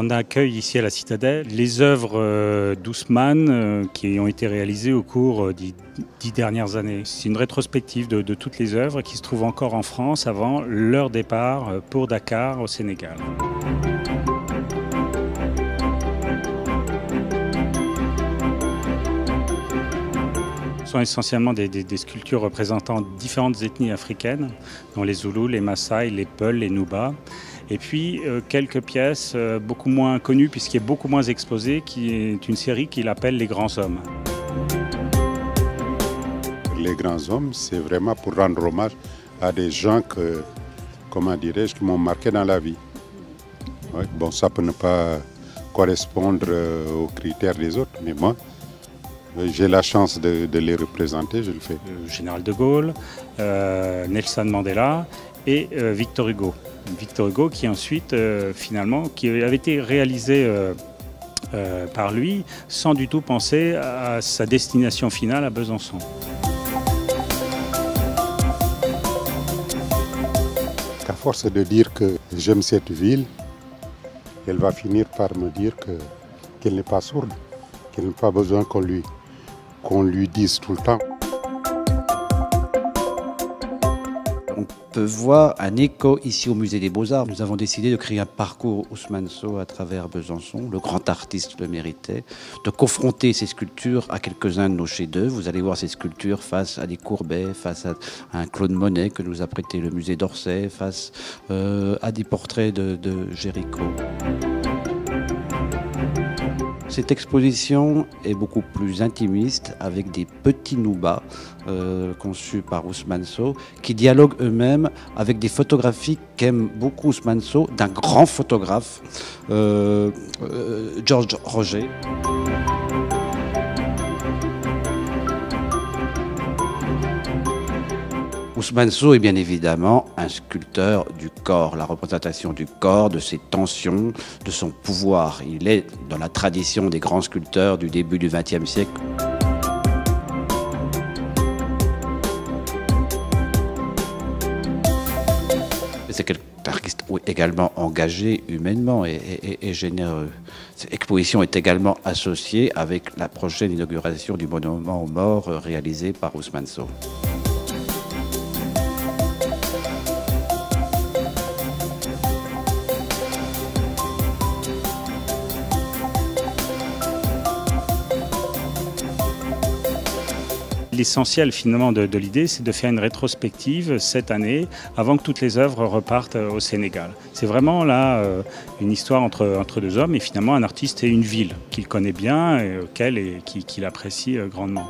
On accueille ici à la Citadelle les œuvres d'Ousmane qui ont été réalisées au cours des 10 dernières années. C'est une rétrospective de toutes les œuvres qui se trouvent encore en France avant leur départ pour Dakar au Sénégal. Ce sont essentiellement des sculptures représentant différentes ethnies africaines, dont les Zoulous, les Maasai, les Peuls, les Nuba. Et puis quelques pièces beaucoup moins connues puisqu'il est beaucoup moins exposé, qui est une série qu'il appelle Les Grands Hommes. Les Grands Hommes, c'est vraiment pour rendre hommage à des gens que, comment dirais-je, qui m'ont marqué dans la vie. Ouais, bon, ça peut ne pas correspondre aux critères des autres, mais moi, j'ai la chance de les représenter, je le fais. Le général de Gaulle, Nelson Mandela et Victor Hugo. Victor Hugo qui ensuite, finalement, qui avait été réalisé par lui sans du tout penser à sa destination finale à Besançon. À force de dire que j'aime cette ville, elle va finir par me dire qu'elle n'est pas sourde, qu'elle n'a pas besoin qu'on lui dise tout le temps. On peut voir un écho ici au Musée des Beaux-Arts. Nous avons décidé de créer un parcours Ousmane Sow à travers Besançon. Le grand artiste le méritait. De confronter ces sculptures à quelques-uns de nos chefs-d'œuvre. Vous allez voir ces sculptures face à des Courbet, face à un Claude Monet que nous a prêté le musée d'Orsay, face à des portraits de Géricault. Cette exposition est beaucoup plus intimiste avec des petits Nuba conçus par Ousmane Sow qui dialoguent eux-mêmes avec des photographies qu'aime beaucoup Ousmane Sow d'un grand photographe, Georges Roger. Ousmane Sow est bien évidemment un sculpteur du corps, la représentation du corps, de ses tensions, de son pouvoir. Il est dans la tradition des grands sculpteurs du début du XXe siècle. C'est un artiste également engagé humainement et généreux. Cette exposition est également associée avec la prochaine inauguration du monument aux morts réalisé par Ousmane Sow. L'essentiel finalement de l'idée, c'est de faire une rétrospective cette année avant que toutes les œuvres repartent au Sénégal. C'est vraiment là une histoire entre deux hommes et finalement un artiste et une ville qu'il connaît bien et qu'il apprécie grandement.